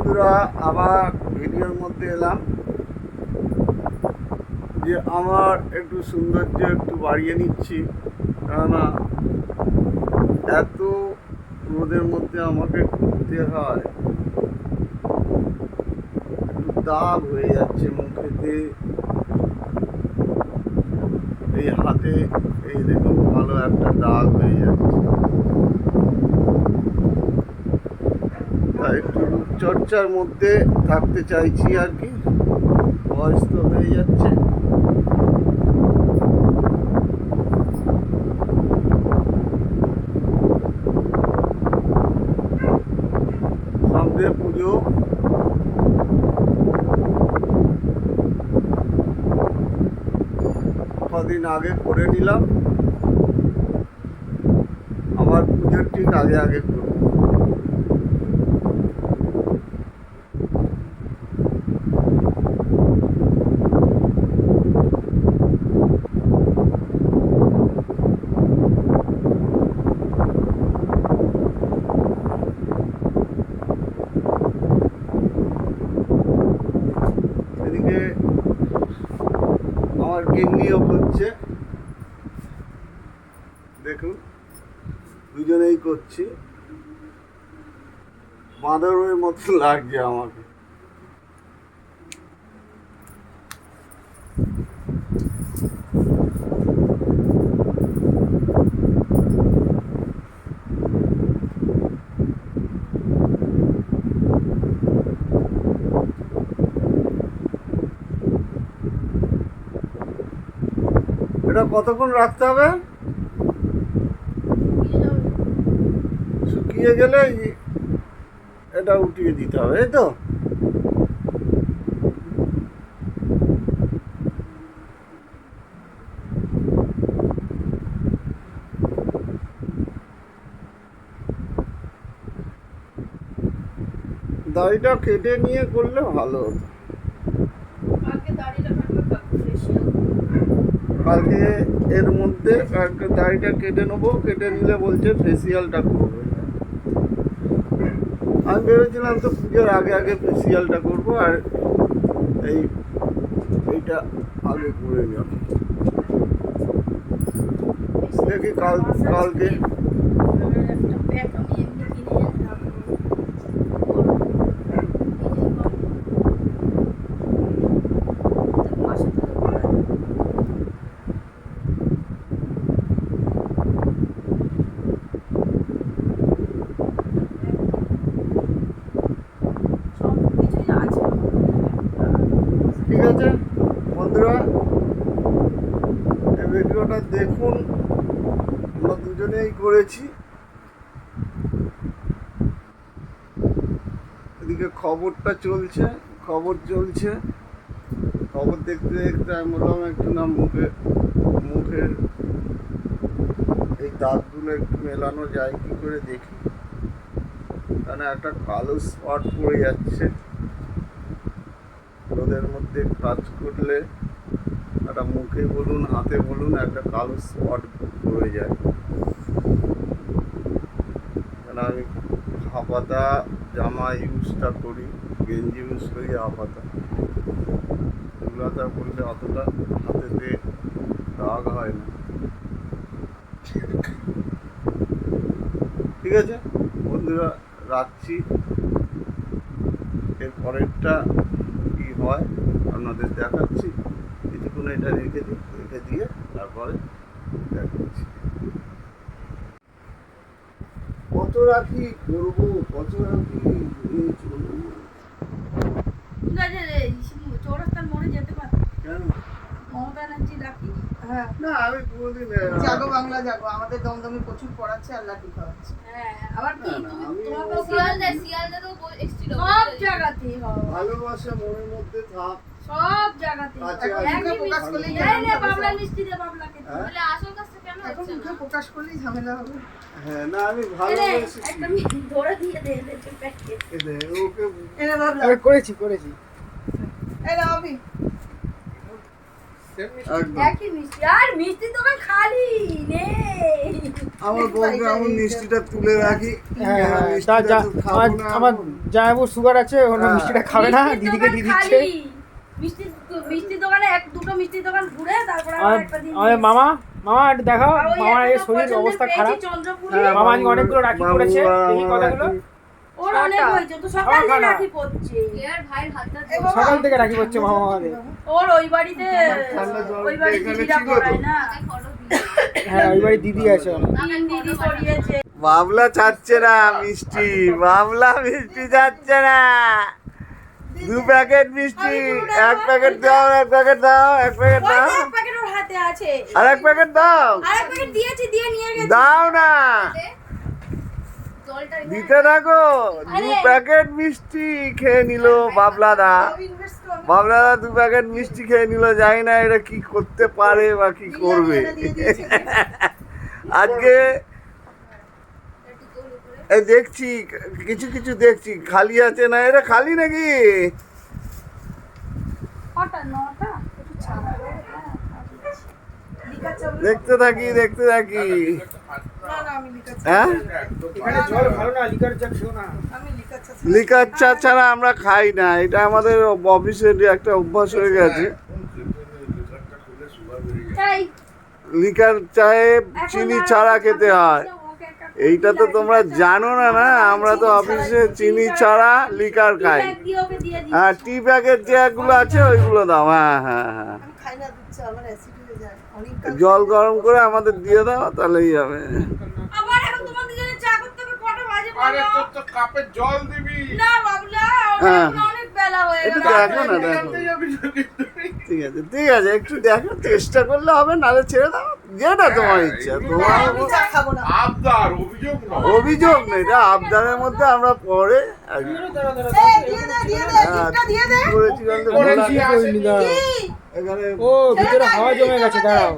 বন্ধুরা আবার ভিডিওর মধ্যে এলাম যে আমার একটু সৌন্দর্য একটু বাড়িয়ে নিচ্ছি, কেননা এত রোদের মধ্যে আমাকে ঘুরতে হয়, একটু দাগ হয়ে যাচ্ছে মুখেতে, এই হাতে, এই দেখুন ভালো একটা দাগ হয়ে যাচ্ছে। একটু রূপচর্চার মধ্যে থাকতে চাইছি আর কি, বয়স তো হয়ে যাচ্ছে। সামনে পুজো, কদিন আগে করে নিলাম, আবার পুজোর ঠিক আগে আগে করব। এদিকে আমার গিন্নিও করছে, দেখুন দুজনেই করছি, বাঁদরের মতো লাগছে আমাকে। এটা কতক্ষণ রাখতে হবে? শুকিয়ে গেলে এটা উঠিয়ে দিতে হবে, এই তো। দাড়িটা কেটে নিয়ে করলে ভালো হতো। কালকে এর মধ্যে দাড়িটা কেটে নেবো, কেটে নিলে বলছে ফেসিয়ালটা করবে। আমি ভেবেছিলাম তো পুজোর আগে আগে ফেসিয়ালটা করবো, আর এইটা আগে করে নেব। দেখি কালকে ঠিক আছে। বন্ধুরা এই ভিডিওটা দেখুন, আমরা দুজনেই করেছি। এদিকে খবরটা চলছে, খবর দেখতে দেখতে আমি বললাম একটু না মুখের এই দাঁতগুলো একটু মেলানো যায় কি করে দেখি, কারণ একটা কালো স্পট পড়ে যাচ্ছে রোদের মধ্যে কাজ করলে, একটা মুখে বলুন হাতে বলুন একটা কালো স্পট পড়ে যায়। কারণ আমি হাফাতা জামা ইউজটা করি, গেঞ্জি ইউজ করি হাফাতা, এগুলোটা করলে অতটা হাতেতে দাগ হয় না। ঠিক আছে বন্ধুরা, রাখছি। এর পরেরটা কি হয় আপনাদের দেখাচ্ছি। কিছুক্ষণ এটা রেখে দিয়ে তারপরে দেখাচ্ছি। কত রাখি করবো, কত রাখি চলবো। চৌরাস্তার মোড়ে যেতে পারো, কেন? মমতা ব্যানার্জি ডাকি। হ্যাঁ না, আমি কোনোদিন জাগো বাংলা জাগো, আমাদের দমদমে প্রচুর পড়াচ্ছে আর লাঠি খাওয়াচ্ছে। হ্যাঁ আবার কি সব জায়গাতে ভালোবাসা মনের মধ্যে থাক, সব জায়গাতে প্রকাশ করলেই বাবলা মিষ্টি দে বাবলাকে বলে আসল কাজটা কেন এখন হচ্ছে মুখে না? প্রকাশ করলেই ঝামেলা হবে। হ্যাঁ না আমি ভালোবাসি। একটা ধরে দিয়ে দে প্যাকেট। এনে বাবলা করেছি এই না আমি একদম। একই মিষ্টি আর মিষ্টির দোকান খালি নেই। আমার বউকে আমি মিষ্টিটা তুলে রাখি। হ্যাঁ হ্যাঁ মিষ্টিটা যা তো খাবো না আমার এখন। জামাইবুর সুগার আছে ওর হ্যাঁ। মিষ্টিটা খাবে না মিষ্টির দিদিকে দোকান দিয়ে দিচ্ছে খালি। মিষ্টির দোকানে দুটো মিষ্টির দোকান ঘুরে তারপরে আবার একটা দিন আমাদের মামা একটু দেখাও আর ওই মামার একটা এই তো শরীর পছন্দের অবস্থা পেয়েছি খারাপ চন্দ্রপুরে। হ্যাঁ, মামা আজকে অনেকগুলো রাখি বাবু করেছে আর দেখি আমার কথাগুলো রাখি। ওর অনেক হয়েছে তো সকাল আমার থেকে খানা। রাখি পড়ছে এর ভাইয়ের হাতটা এ বাবা, সকাল থেকে রাখি করছে মামা আমাদের ওর ওই বাড়িতে ঠান্ডা জল ওই বাড়ির এখানে দিদিরা ছিল তো। পড়ায় না হ্যাঁ ওই বাড়ি দিদি আছে তিন দিদি পড়িয়েছে বাবলা চাচ্ছে না মিষ্টি, বাবলা মিষ্টি চাচ্ছে না। 2 প্যাকেট মিষ্টি, 1 প্যাকেট দাও, 1 প্যাকেট দাও, 1 প্যাকেট ওই দাও, তো এক প্যাকেট ওর হাতে আছে আর 1 প্যাকেট দাও। আর এক প্যাকেট দিয়েছি দিয়ে নিয়ে গেছে দাও না, জলটা দিতে থাকো। 2 প্যাকেট মিষ্টি খেয়ে নিল বাবলা দা। ইনভেস্ট করো। বাবলা দা 2 প্যাকেট মিষ্টি খেয়ে নিল, জানি না এটা কি করতে পারে বা কি করবে। দিয়ে দিয়েছে। আজকে এই দেখছি কিছু কিছু দেখছি খালি আছে না, এটা খালি নাকি? কটা নটা লিকার চা বলে- দেখতে থাকি দেখতে থাকি। না, না, আমি লিকার চা- হ্যাঁ, এখানে জল ভালো না লিকার চা খেও না আমি লিকার চা- লিকার চা ছাড়া আমরা খাই না, এটা আমাদের অফিসের একটা অভ্যাস হয়ে গেছে। এই লিকার চায়ে এখন চিনি আর ছাড়া খেতে হয়। ওকে একটা এইটা তো তোমরা জানো না, না আমরা তো অফিসে চিনি ছাড়া লিকার খাই। ব্যাগ দিয়ে ওকে দিয়ে দিই হ্যাঁ, টি ব্যাগের যেগুলো আছে ওইগুলো দাও। হ্যাঁ হ্যাঁ হ্যাঁ, আমি খাই না দুধ চা, আমার অ্যাসিড হয়ে যায়। অনেককাল জল গরম করে আমাদের দিয়ে দাও, তাহলেই হবে। আবার এখন তোমাদের জন্য চা করতে হবে কটা বাজে আরে বলো? তোর তো কাপে জল দিবি। না বাবলা হ্যাঁ। এখন অনেক বেলা হয়ে একটু গেল দেখো না, দেখো। জানতে যাবি নাকি তুই? ঠিক আছে ঠিক আছে, একটু দেখো, চেষ্টা করলে হবে, নাহলে ছেড়ে দাও, যেটা তোমার ইচ্ছা। তোমার আমি চা খাবো না। আবদার অভিযোগ নয়। অভিযোগ নেই, এটা আবদারের মধ্যে আমরা পরে এই, দিয়ে দে, দিয়ে দে, দুধটা দিয়ে দে। করেছি বলতে করেছি, বলা- আসেনি। কি? এখানে ও ভিতরে হাওয়া জমে গেছে দাঁড়াও